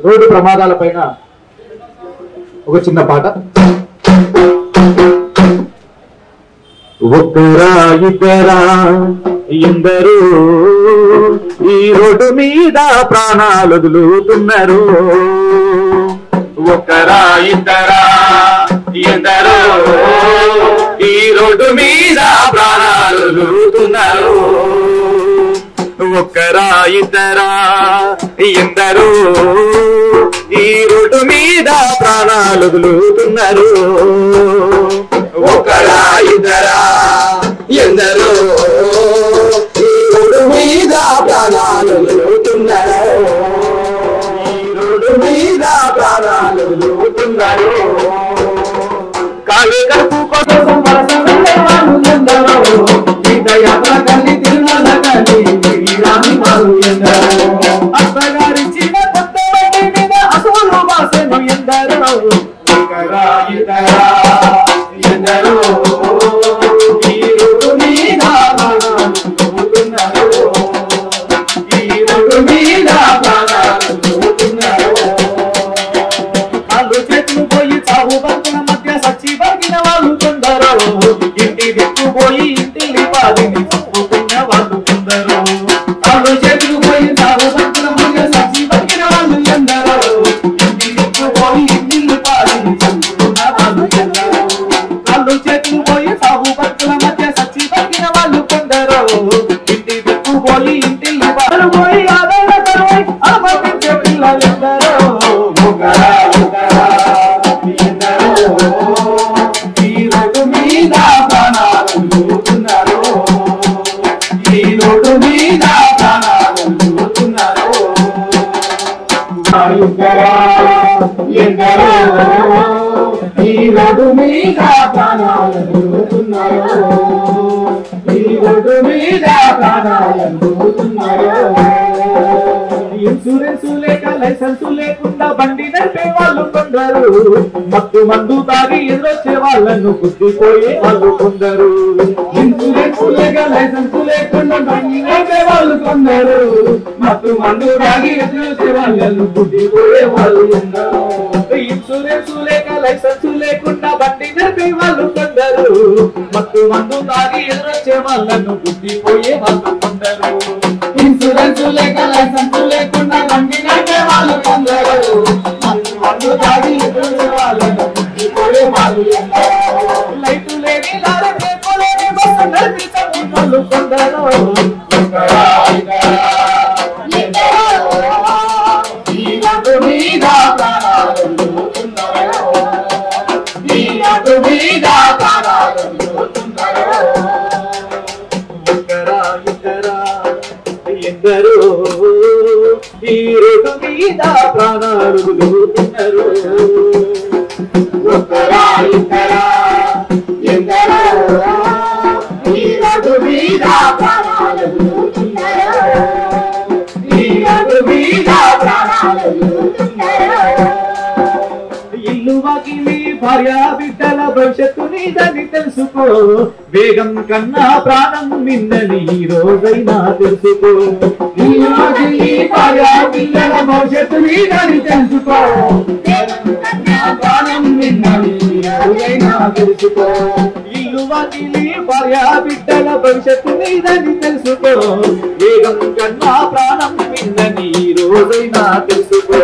Road ప్రమాదాల పైన ఒక చిన్న పాట. ఒక్కరా ఇద్దరా ఎందరూ ఈ రోడ్డు మీద ప్రాణాలు వదులుతున్నారు. ఒక్కరా ఇద్దరా ఎందరో ఈ రోడ్డు మీద ప్రాణాలు వదులుతున్నారు. ఒక్కరా ఇద్దరా ఎందరో ఈ రోడ్డు మీద ప్రాణాలు వదులుతున్నారు. ఒకరా ఇద్దరా ఎందరో ఈ రోడ్డు మీద ప్రాణాలు వదులుతున్నారు. ఈ రోడ్డు మీద ప్రాణాలు వదులుతున్నారు. కాలు కలుపు కోసం వలస వెళ్ళే వాళ్ళు ఎందరో, తీర్థయాత్ర కల్లి తిరుమల కల్లి రాని వాళ్ళు ఎందరో, అత్తగారి చిన్న కొత్త బండి మీద అసలు బాసెను ఎందరో. ఒకరా ఇద్దరా ఎందరో ఈ రోడ్డు మీద ప్రాణాలు వదులుతున్నారు. ఈ రోడ్డు మీద ప్రాణాలు వదులుతున్నారు. కాళ్ళు చేతులు పోయి చావు బతుకుల మధ్య సచ్చి బతికిన వాళ్ళు కొందరు, ఇంటి దిక్కుపోయి ఇంటిని పాదిని చెప్పుకున్న వాళ్ళు కొందరు. కాళ్ళు చేతులు పోయి చావు బతుకుల మధ్య సచ్చి బతికిన వాళ్ళు ఎందరో, ఇంటి దిక్కుపోయి ఇంటిని పాదిని చెప్పుకున్న వాళ్ళు ఎందరో. కాళ్ళు చేతులు పోయి చావు బతుకుల మధ్య సచ్చి బతికిన వాళ్ళు కొందరు, ఇంటి దిక్కుపోయి ఇంటిని పాదిని పోయి ఆదరణ కరువై అనుభవించే పిల్లలెందరో. ఒకరా ఇద్దరా ఎందరో ఈ రోడ్డు మీద ప్రాణాలు వదులుతున్నారు. ఈ రోడ్డు మీద ప్రాణాలు వదులుతున్నారు. ఇద్దరా ఎందరో ఈ రోడ్డు మీద ప్రాణాలు వదులుతున్నారు. ఈ రోడ్డు మీద ప్రాణాలు వదులుతున్నారు. ఇన్సూరెన్స్ లేక లైసెన్స్ లేకుండా బండి నడిపే వాళ్ళు కొందరు, మత్తు మందు తాగి ఎదురొచ్చే వాళ్ళను గుద్దిపోయే వాళ్ళు కొందరు. ఇన్సూరెన్స్ లేక లైసెన్స్ లేకుండా బండి నడిపే వాళ్ళు కొందరు, మత్తు మందు తాగి ఎదురొచ్చే వాళ్ళను గుద్దిపోయే వాళ్ళు కొందరు. ఇన్సూరెన్స్ లేక లైసెన్స్ లేకుండా బండి నడిపే వాళ్ళు కొందరు, మత్తు మందు తాగి ఎదురొచ్చే వాళ్ళను గుద్దిపోయే వాళ్ళు కొందరు. ఇన్సూరెన్స్ లేక లైసెన్స్ లేకుండా బండి నడిపే వాళ్ళు కొందరు, మందు తాగి ఎదురొచ్చే వాళ్ళను గుద్దిపోయే వాళ్ళు కొందరు. లైటు లేని లారీ బ్రేకు లేని బస్సు నడిపించే వాళ్ళు కొందరు. ఒకరా ఇద్దరా ఎందరో ఈ రోడ్డు మీద ప్రాణాలు వదులుతున్నారు. ఈ రోడ్డు మీద ప్రాణాలు వదులుతున్నారు. ఒకరా ఇద్దరా ఎందరో ఈ రోడ్డు మీద ప్రాణాలు వదులుతున్నారు. ఒకరా ఇద్దరా ఎందరో ఈ రోడ్డు మీద ప్రాణాలు వదులుతున్నారు. ఈ రోడ్డు మీద ప్రాణాలు వదులుతున్నారు. ఇల్లు వాకిలి భార్య బిడ్డల భవిష్యత్తు నీదని తెలుసుకో, వేగం కన్నా ప్రాణం నిన్నని ఈ రోజైనా తెలుసుకో. ఇల్లు వాకిలి భార్య బిడ్డల భవిష్యత్తు నీదని తెలుసుకో, వేగం కన్నా ప్రాణం నిన్నని ఈ రోజైనా తెలుసుకో. ఇల్లు వాకిలి భార్య బిడ్డల భవిష్యత్తు నీదని తెలుసుకో, వేగం కన్నా ప్రాణం నిన్నని ఈ రోజైనా తెలుసుకో.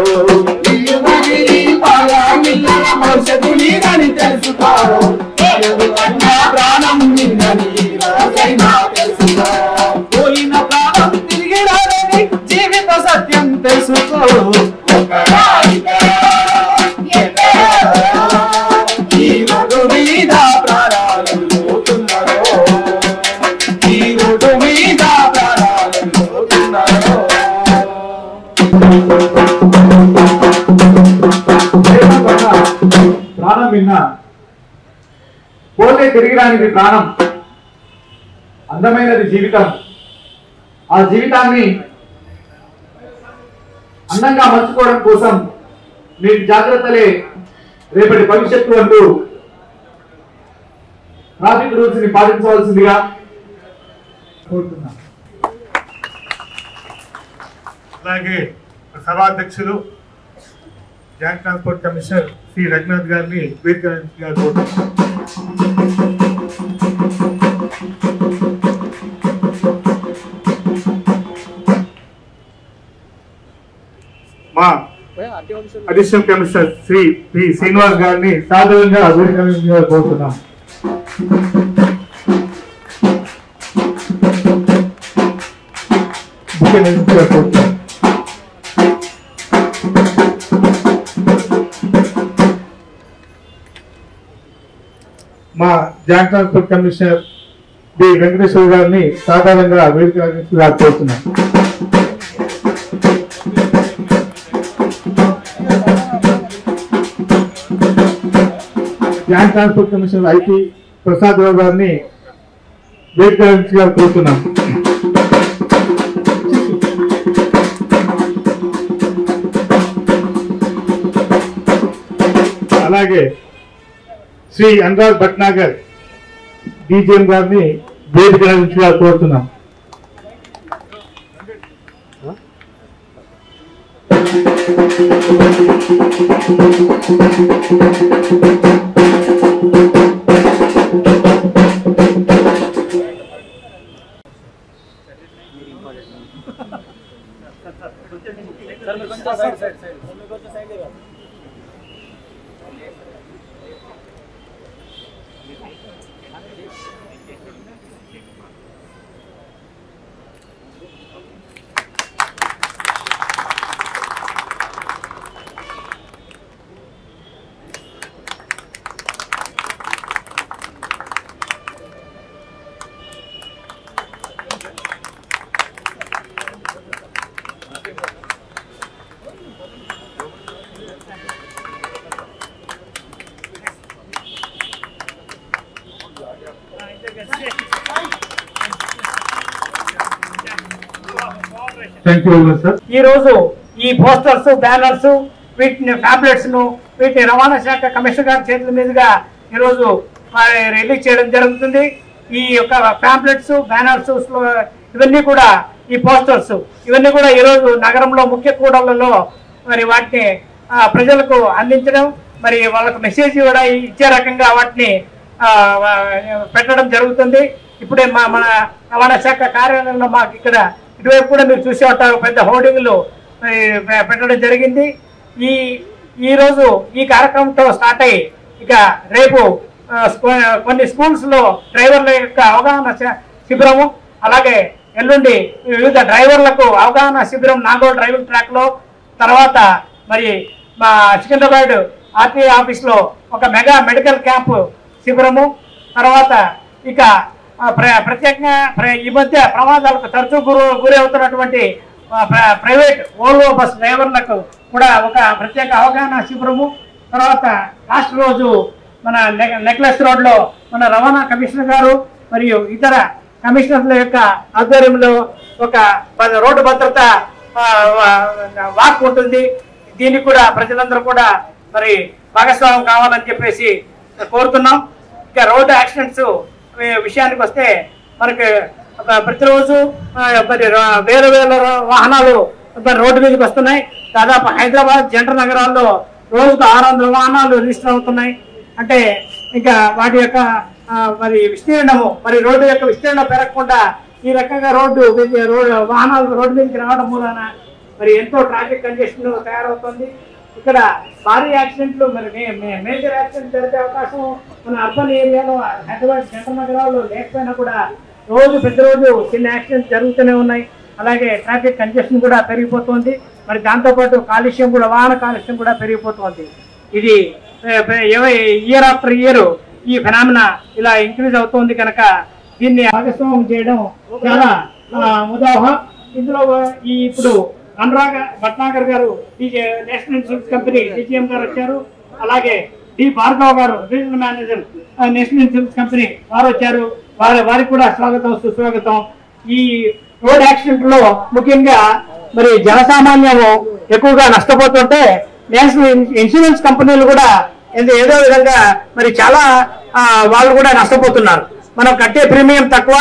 ఇల్లు వాకిలి భార్య బిడ్డల భవిష్యత్తు నీదని తెలుసుకో, వేగం కన్నా ప్రాణం నిన్నని ఈ రోజైనా తెలుసుకో. పోయిన ప్రాణం తిరిగి రాదని జీవిత సత్యం తెలుసుకో. ఒకరా ఇద్దరా ఎందరో పోతే తిరిగి రానిది ప్రాణం, అందమైనది జీవితం. ఆ జీవితాన్ని అందంగా మర్చుకోవడం కోసం మీరు జాగ్రత్తలే రేపటి భవిష్యత్తు అంటూ ట్రాఫిక్ రూల్స్ ని పాటించవలసిందిగా కోరుతున్నాను. అలాగే సభాధ్యక్షులు joint transport commissioner Shri Raghunath గారిని వేదిక కోరుతున్నాను. మా additional commissioner Shri P Srinivas గారిని సాధారణంగా వేదిక కోరుతున్నాం. మా joint transport commissioner B Venkateswara గారిని సాధారణంగా వేదిక కోరుతున్నాం. Joint transport commissioner IT Prasad Rao గారిని వేదిక కోరుతున్నాం. అలాగే శ్రీ అనురాగ్ భట్నాగర్ డీజీఎం గారిని వేదిక కోరుతున్నాం. ఈ రోజు ఈ పోస్టర్స్, బ్యానర్స్, వీటిని ఫ్యాబ్లెట్స్ ను వీటిని రవాణా శాఖ కమిషనర్ గారి చేతుల మీదుగా ఈరోజు రిలీజ్ చేయడం జరుగుతుంది. ఈ యొక్క ఫ్యాబ్లెట్స్, బ్యానర్స్ ఇవన్నీ కూడా, ఈ పోస్టర్స్ ఇవన్నీ కూడా ఈరోజు నగరంలో ముఖ్య కూడళ్లలో మరి వాటిని ప్రజలకు అందించడం, మరి వాళ్ళకు మెసేజ్ కూడా ఇచ్చే రకంగా వాటిని పెట్టడం జరుగుతుంది. ఇప్పుడే మన రవాణా శాఖ కార్యాలయంలో మాకు ఇక్కడ ఇటువైపు కూడా మీరు చూసే ఉంటారు, పెద్ద హోర్డింగ్లు పెట్టడం జరిగింది. ఈరోజు ఈ కార్యక్రమంతో స్టార్ట్ అయ్యి ఇక రేపు కొన్ని స్కూల్స్లో డ్రైవర్ల యొక్క అవగాహన శిబిరము, అలాగే ఎల్లుండి వివిధ డ్రైవర్లకు అవగాహన శిబిరం నాగోల్ డ్రైవింగ్ ట్రాక్లో, తర్వాత మరి మా సికింద్రాబాద్ ఆర్టీఐ ఆఫీస్లో ఒక మెగా మెడికల్ క్యాంపు శిబిరము, తర్వాత ఇక ప్రత్యేకంగా ఈ మధ్య ప్రమాదాలకు తరచూ గురి అవుతున్నటువంటి ప్రైవేట్ ఓల్వో బస్ డ్రైవర్లకు కూడా ఒక ప్రత్యేక అవగాహన శిబిరము, తర్వాత లాస్ట్ రోజు మన నెక్లెస్ రోడ్లో మన రవాణా కమిషనర్ గారు మరియు ఇతర కమిషనర్ల యొక్క ఆధ్వర్యంలో ఒక రోడ్డు భద్రత వాక్ ఉంటుంది. దీనికి కూడా ప్రజలందరూ కూడా మరి భాగస్వామ్యం కావాలని చెప్పేసి కోరుతున్నాం. ఇక రోడ్డు యాక్సిడెంట్స్ విషయానికి వస్తే మనకి ప్రతిరోజు మరి వేల వాహనాలు రోడ్డు మీదకి వస్తున్నాయి. దాదాపు హైదరాబాద్ జంట నగరాల్లో రోజుకు 600 వాహనాలు రిజిస్టర్ అవుతున్నాయి. అంటే ఇంకా వాటి యొక్క మరి విస్తీర్ణము, మరి రోడ్డు యొక్క విస్తీర్ణం పెరగకుండా ఈ రకంగా వాహనాలు రోడ్డు మీదకి రావడం మూలన మరి ఎంతో ట్రాఫిక్ కంజెషన్ తయారవుతుంది. ఇక్కడ భారీ యాక్సిడెంట్లు, మరి మేజర్ యాక్సిడెంట్ జరిగే అవకాశం మన అర్బన్ ఏరియాలో హైదరాబాద్ జంట నగరాల్లో లేకపోయినా కూడా ప్రతిరోజు చిన్న యాక్సిడెంట్స్ జరుగుతూనే ఉన్నాయి. అలాగే ట్రాఫిక్ కంజెషన్ కూడా పెరిగిపోతుంది. మరి దాంతోపాటు కాలుష్యం కూడా, వాహన కాలుష్యం కూడా పెరిగిపోతుంది. ఇది ఇయర్ ఆఫ్టర్ ఇయర్ ఈ ఫెనామినా ఇలా ఇంక్రీజ్ అవుతుంది కనుక దీన్ని భాగస్వామ్యం చేయడం చాలా ఉదాహరణ. ఇందులో ఇప్పుడు అనురాగ్ భట్నాగర్ గారు నేషనల్ ఇన్సూరెన్స్ కంపెనీ డీజీఎం గారు వచ్చారు. అలాగే డి భార్గవ్ గారు regional manager national insurance company వారు వచ్చారు. వారికి కూడా స్వాగతం సుస్వాగతం. ఈ రోడ్ యాక్సిడెంట్ లో ముఖ్యంగా మరి జనసామాన్యము ఎక్కువగా నష్టపోతుంటే నేషనల్ ఇన్సూరెన్స్ కంపెనీలు కూడా ఏదో విధంగా మరి చాలా వాళ్ళు కూడా నష్టపోతున్నారు. మనం కట్టే ప్రీమియం తక్కువ,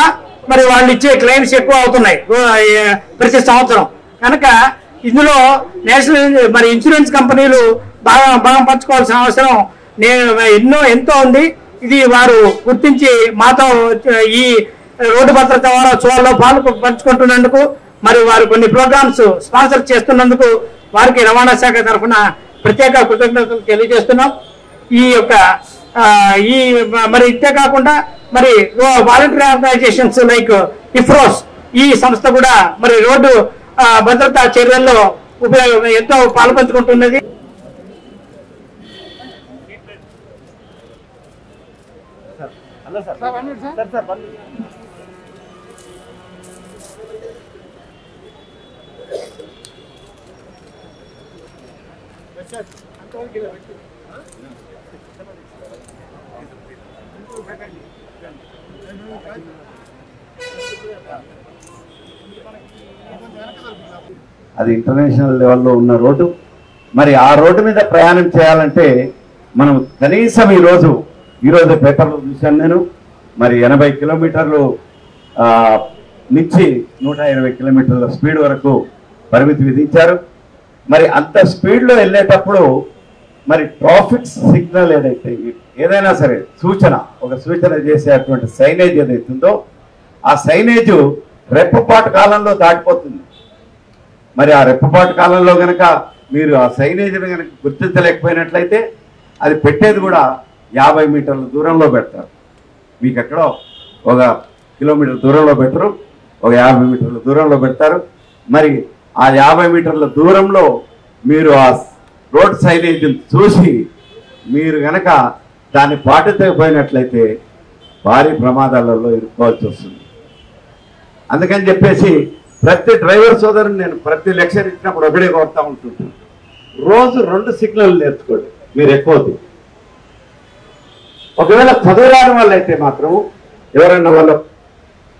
మరి వాళ్ళు ఇచ్చే క్లెయిమ్స్ ఎక్కువ అవుతున్నాయి ప్రతి సంవత్సరం. కనుక ఇందులో నేషనల్ మరి ఇన్సూరెన్స్ కంపెనీలు బాగా పంచుకోవాల్సిన అవసరం ఎంతో ఉంది. ఇది వారు గుర్తించి మాతో ఈ రోడ్డు భద్రత వారోత్సవాల్లో పంచుకుంటున్నందుకు, మరి వారు కొన్ని ప్రోగ్రామ్స్ స్పాన్సర్ చేస్తున్నందుకు వారికి రవాణా శాఖ తరఫున ప్రత్యేక కృతజ్ఞతలు తెలియజేస్తున్నాం. ఈ యొక్క మరి ఇంతే కాకుండా మరి వాలంటరీ ఆర్గనైజేషన్స్ లైక్ ఇఫ్రోస్ ఈ సంస్థ కూడా మరి రోడ్డు భద్రతా చర్యల్లో ఎంతో పాల్పంచుకుంటున్నది. అది ఇంటర్నేషనల్ లెవెల్లో ఉన్న రోడ్డు. మరి ఆ రోడ్డు మీద ప్రయాణం చేయాలంటే మనం కనీసం ఈరోజు పేపర్లో చూశాను నేను, మరి 80 కిలోమీటర్లు నుంచి 120 కిలోమీటర్ల స్పీడ్ వరకు పరిమితి విధించారు. మరి అంత స్పీడ్లో వెళ్ళేటప్పుడు మరి ట్రాఫిక్ సిగ్నల్ ఏదైనా సరే ఒక సూచన చేసేటువంటి సైనేజ్ ఏదైతుందో ఆ సైనేజ్ రెప్పపాటు కాలంలో దాటిపోతుంది. మరి ఆ రెప్పపాటు కాలంలో గనక మీరు ఆ సైనేజ్ని కనుక గుర్తించలేకపోయినట్లయితే అది పెట్టేది కూడా 50 మీటర్ల దూరంలో పెడతారు. మీకు ఎక్కడో 1 కిలోమీటర్ దూరంలో పెట్టరు, 50 మీటర్ల దూరంలో పెడతారు. మరి ఆ 50 మీటర్ల దూరంలో మీరు ఆ రోడ్ సైనేజ్ని చూసి మీరు గనక దాన్ని పాటించకపోయినట్లయితే భారీ ప్రమాదాలలో ఇరుక్కోవాల్సి వస్తుంది. అందుకని చెప్పేసి ప్రతి డ్రైవర్ సోదరుని నేను ప్రతి లెక్చర్ ఇచ్చినప్పుడు ఒకటే కోరుతా ఉంటుంటాను, రోజు 2 సిగ్నల్ నేర్చుకోండి. మీరు ఎక్కువది ఒకవేళ చదువురాని వాళ్ళు అయితే మాత్రం ఎవరన్నా వాళ్ళ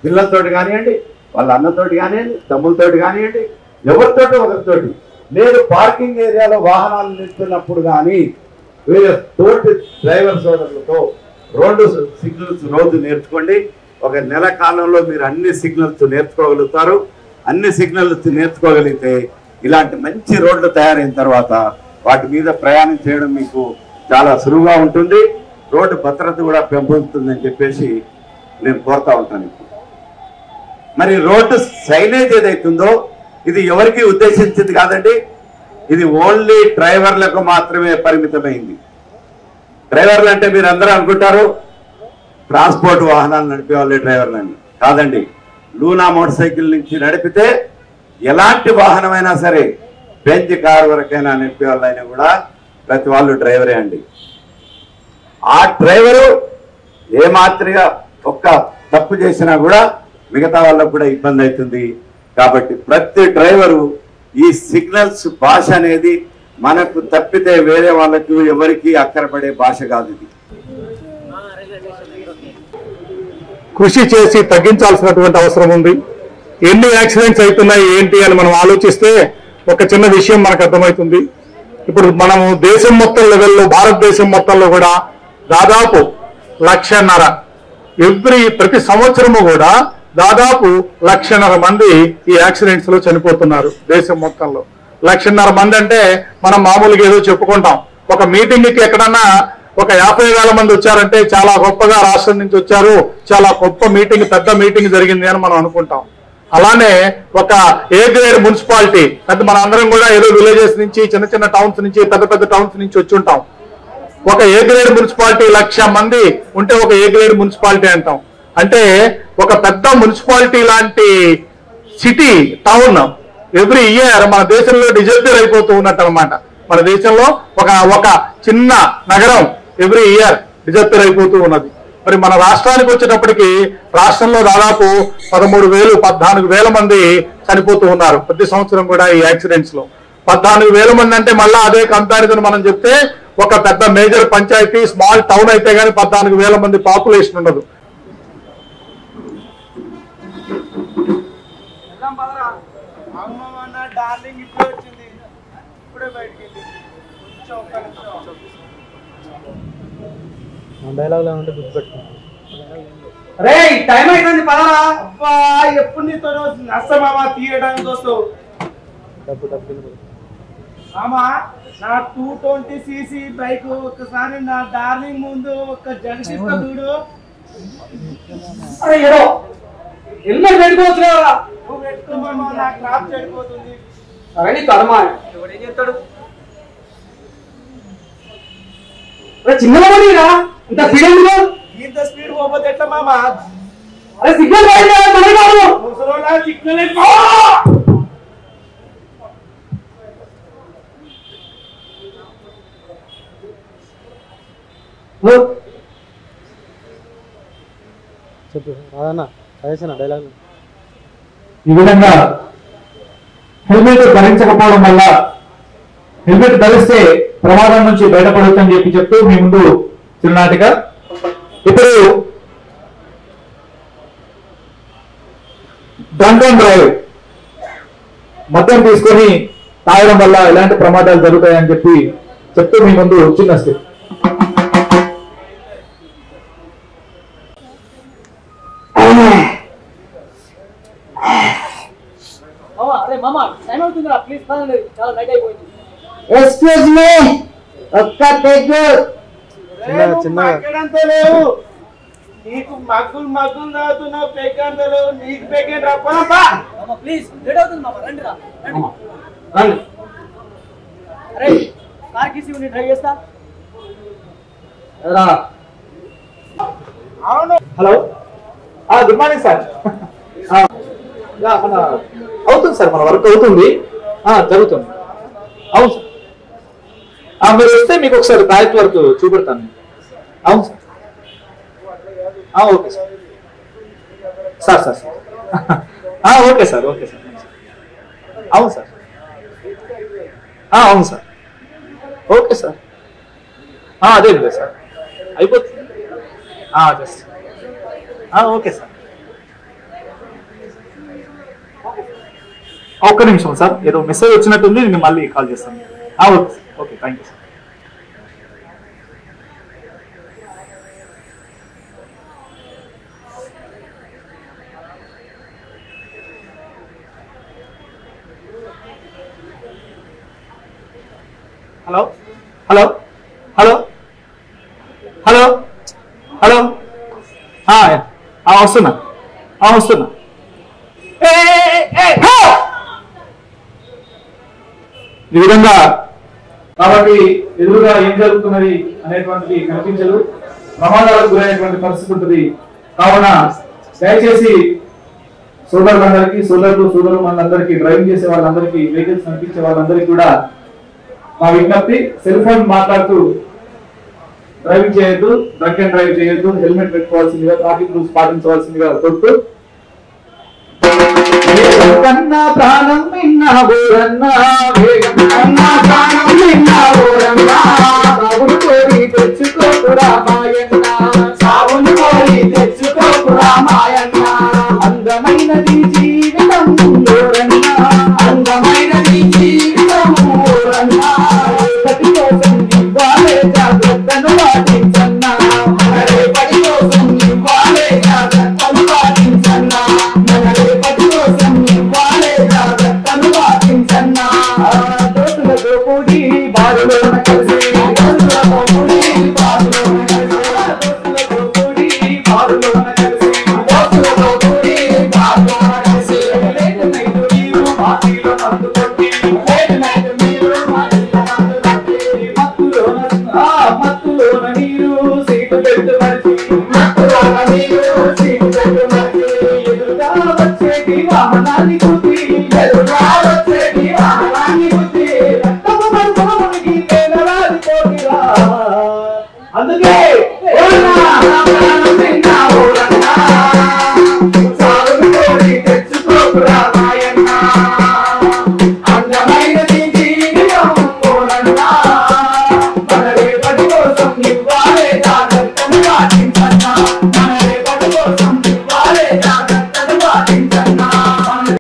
పిల్లలతోటి కానివ్వండి, వాళ్ళ అన్నతోటి కానివ్వండి, తమ్ములతోటి కానివ్వండి, ఎవరితోటి ఒకరితోటి, లేదు పార్కింగ్ ఏరియాలో వాహనాలు నిలుస్తున్నప్పుడు కానీ వేరే తోటి డ్రైవర్ సోదరులతో 2 సిగ్నల్స్ రోజు నేర్చుకోండి. ఒక నెల కాలంలో మీరు అన్ని సిగ్నల్స్ నేర్చుకోగలుగుతారు. అన్ని సిగ్నల్స్ నేర్చుకోగలిగితే ఇలాంటి మంచి రోడ్లు తయారైన తర్వాత వాటి మీద ప్రయాణం చేయడం మీకు చాలా సులువుగా ఉంటుంది. రోడ్డు భద్రత కూడా పెంపొందుతుందని చెప్పేసి నేను కోరుతా ఉంటాను. మరి రోడ్డు సైనేజ్ ఏదైతుందో ఇది ఎవరికి ఉద్దేశించింది కాదండి, ఇది ఓన్లీ డ్రైవర్లకు మాత్రమే పరిమితమైంది. డ్రైవర్లు అంటే మీరు అందరూ అనుకుంటారు ట్రాన్స్పోర్ట్ వాహనాలు నడిపే వాళ్ళే డ్రైవర్లు అని. కాదండి, లూనా మోటార్ సైకిల్ నుంచి నడిపితే ఎలాంటి వాహనమైనా సరే, బెంజ్ కార్ వరకైనా నడిపే వాళ్ళైనా కూడా ప్రతి వాళ్ళు డ్రైవరే అండి. ఆ డ్రైవరు ఏమాత్రంగా ఒక్క తప్పు చేసినా కూడా మిగతా వాళ్ళకు కూడా ఇబ్బంది అవుతుంది. కాబట్టి ప్రతి డ్రైవరు ఈ సిగ్నల్స్ భాష అనేది మనకు తప్పితే వేరే వాళ్ళకు ఎవరికి అక్కరపడే భాష కాదు. ఇది కృషి చేసి తగ్గించాల్సినటువంటి అవసరం ఉంది. ఎన్ని యాక్సిడెంట్స్ అవుతున్నాయి ఏంటి అని మనం ఆలోచిస్తే ఒక చిన్న విషయం మనకు అర్థమవుతుంది. ఇప్పుడు మనము దేశం మొత్తం లెవెల్లో, భారతదేశం మొత్తంలో కూడా దాదాపు 1,50,000 ప్రతి సంవత్సరము కూడా దాదాపు 1,50,000 మంది ఈ యాక్సిడెంట్స్ లో చనిపోతున్నారు. దేశం మొత్తంలో 1,50,000 మంది అంటే మనం మామూలుగా ఏదో చెప్పుకుంటాం. ఒక మీటింగ్కి ఎక్కడన్నా ఒక 50,000 మంది వచ్చారంటే చాలా గొప్పగా రాష్ట్రం నుంచి వచ్చారు, చాలా గొప్ప మీటింగ్, పెద్ద మీటింగ్ జరిగింది అని మనం అనుకుంటాం. అలానే ఒక ఏ గ్రేడ్ మున్సిపాలిటీ, అంటే మన అందరం కూడా ఏదో విలేజెస్ నుంచి, చిన్న చిన్న టౌన్స్ నుంచి, పెద్ద పెద్ద టౌన్స్ నుంచి వచ్చి ఉంటాం. ఒక ఏ గ్రేడ్ మున్సిపాలిటీ 1,00,000 మంది ఉంటే ఒక ఏ గ్రేడ్ మున్సిపాలిటీ అంటాం. అంటే ఒక పెద్ద మున్సిపాలిటీ లాంటి సిటీ, టౌన్ ఎవ్రీ ఇయర్ మన దేశంలో డిజర్టర్ అయిపోతూ ఉన్నట్టు అనమాట. మన దేశంలో ఒక చిన్న నగరం ఎవ్రీ ఇయర్ డిజర్టర్ అయిపోతూ ఉన్నది. మరి మన రాష్ట్రానికి వచ్చేటప్పటికి రాష్ట్రంలో దాదాపు 13,000, 14,000 మంది చనిపోతూ ఉన్నారు ప్రతి సంవత్సరం కూడా ఈ యాక్సిడెంట్స్ లో. 14,000 మంది అంటే మళ్ళా అదే కంపారిజన్ మనం చెప్తే ఒక పెద్ద మేజర్ పంచాయతీ స్మాల్ టౌన్ అయితే గానీ 14,000 మంది పాపులేషన్ ఉండదు. రే టైం అయిపోయింది పదరా. అబ్బా ఎప్పుడు నీతో నష్టమామా తీయడానికి వస్తావు మామా. నా 220cc బైక్ ఒకసారి నా డార్లింగ్ ముందు ఒక జగసిస్తా చూడు. అరే ఏదో హెల్మెట్ పెట్టుకోవచ్చు కదా. నువ్వు పెట్టుకోమా, నా క్రాప్ చెడిపోతుంది. సరే నీ కర్మ. ఎవడేం చేస్తాడు? చిన్నవాడిరా ఇంత స్పీడ్ ఇంత స్పీడ్ పోతే ఎట్లా మామా? అరే సిగ్నల్ సిగ్నల్ ఈ విధంగా హెల్మెట్ ధరించకపోవడం వల్ల హెల్మెట్ ధరిస్తే ప్రమాదం నుంచి బయటపడొచ్చని చెప్తూ మీ ముందు చిరునాటిక. ఇప్పుడు డ్రంక్ అండ్ డ్రైవ్ మద్యం తీసుకొని తాగడం వల్ల ఎలాంటి ప్రమాదాలు జరుగుతాయని చెప్తూ మీ ముందు చిన్న స్టెప్. ఎక్స్క్యూజ్ మీ ఒక్క తెగ్గు లేవు. నీకు మగ్గులు తాగుతున్నావు, పెగ్గంతలు నీకు పెగ్గేది రాపా. ప్లీజ్ లేట్ అవుతుంది మామ, రండి రా రండి. అరే కార్ కిసి ని డ్రైవ్ చేస్తా రా. అవును. Hello good morning sir. మన అవుతుంది సార్, మన వర్క్ అవుతుంది, జరుగుతుంది. అవును సార్, మీరు వస్తే మీకు ఒకసారి ప్రాజెక్ట్ వర్క్ చూపెడతాను. అవును sir. Okay sir. Sir okay sir. Okay sir. అవును సార్. అవును సార్. Okay sir. అదే సార్ అయిపోతుంది. Just okay sir. ఒక్క నిమిషం సార్, ఏదో మెసేజ్ వచ్చినట్టుంది, నేను మళ్ళీ కాల్ చేస్తాను. Okay sir. Okay, thank you sir. Hello hello hello hello hello వస్తున్నా. ఈ విధంగా కాబట్టి ఎదురుగా ఏం జరుగుతున్నది అనేటువంటిది కనిపించదు, ప్రమాదాలకు గురైనటువంటి పరిస్థితి ఉంటుంది. కావున దయచేసి సోదరులు మనందరికీ, డ్రైవింగ్ చేసే వాళ్ళందరికీ, వెహికల్స్ నడిపించే వాళ్ళందరికీ కూడా మా విజ్ఞప్తి, సెల్ ఫోన్ మాట్లాడుతూ డ్రైవింగ్ చేయొద్దు, డ్రంక్ అండ్ డ్రైవ్ చేయొద్దు, హెల్మెట్ పెట్టుకోవాల్సిందిగా, ట్రాఫిక్ రూల్స్ పాటించవలసిందిగా కోరుతూ, కన్నా ప్రాణం విన్నా ఊరన్నా, ప్రాణం విన్నా ఊరన్నా, సాగును కోరి తెచ్చుకోకురా మాయన్న, సాగును కోరి తెచ్చుకోకురా మాయన్న, అందమైనది జీవితం ఊరన్నా, అందమైనది జీవితం ఊరన్నా, రేపటి కోసం ఇవ్వాలే జాగ్రత్తను పాటించన్నా, రేపటి కోసం ఇవ్వాలే జాగ్రత్తను పాటించన్నా, రేపటి కోసం ఇవ్వాలే జాగ్రత్తను పాటించన్నా. దోస్తులతో కూడి బారులోన కలిసి, దోస్తులతో కూడి బారులోన కలిసి, దోస్తులతో కూడి బారులోన కలిసి, దోస్తులతో కూడి బారులోన కలిసి, లేట్ నైట్ మీరు పార్టీలో మందు కొట్టి, లేట్ నైట్ మీరు పార్టీలో మందు కొట్టి, మత్తులోన మీరు సీటు పెట్టు మరిచి, మత్తులోన మీరు సీటు పెట్టు మరిచి, ఎదురుగా వచ్చేటి వాహనాన్ని గుద్ది, ఎదురుగా వచ్చేటి వాహనాన్ని గుద్ది, రక్తపు మంటలు మునిగి తేలరాలిపోతిరా. అందుకే ప్రాణం విన్నా ఊరన్నా, సాగును కోరి తెచ్చుకోకురా మాయన్న, అందమైన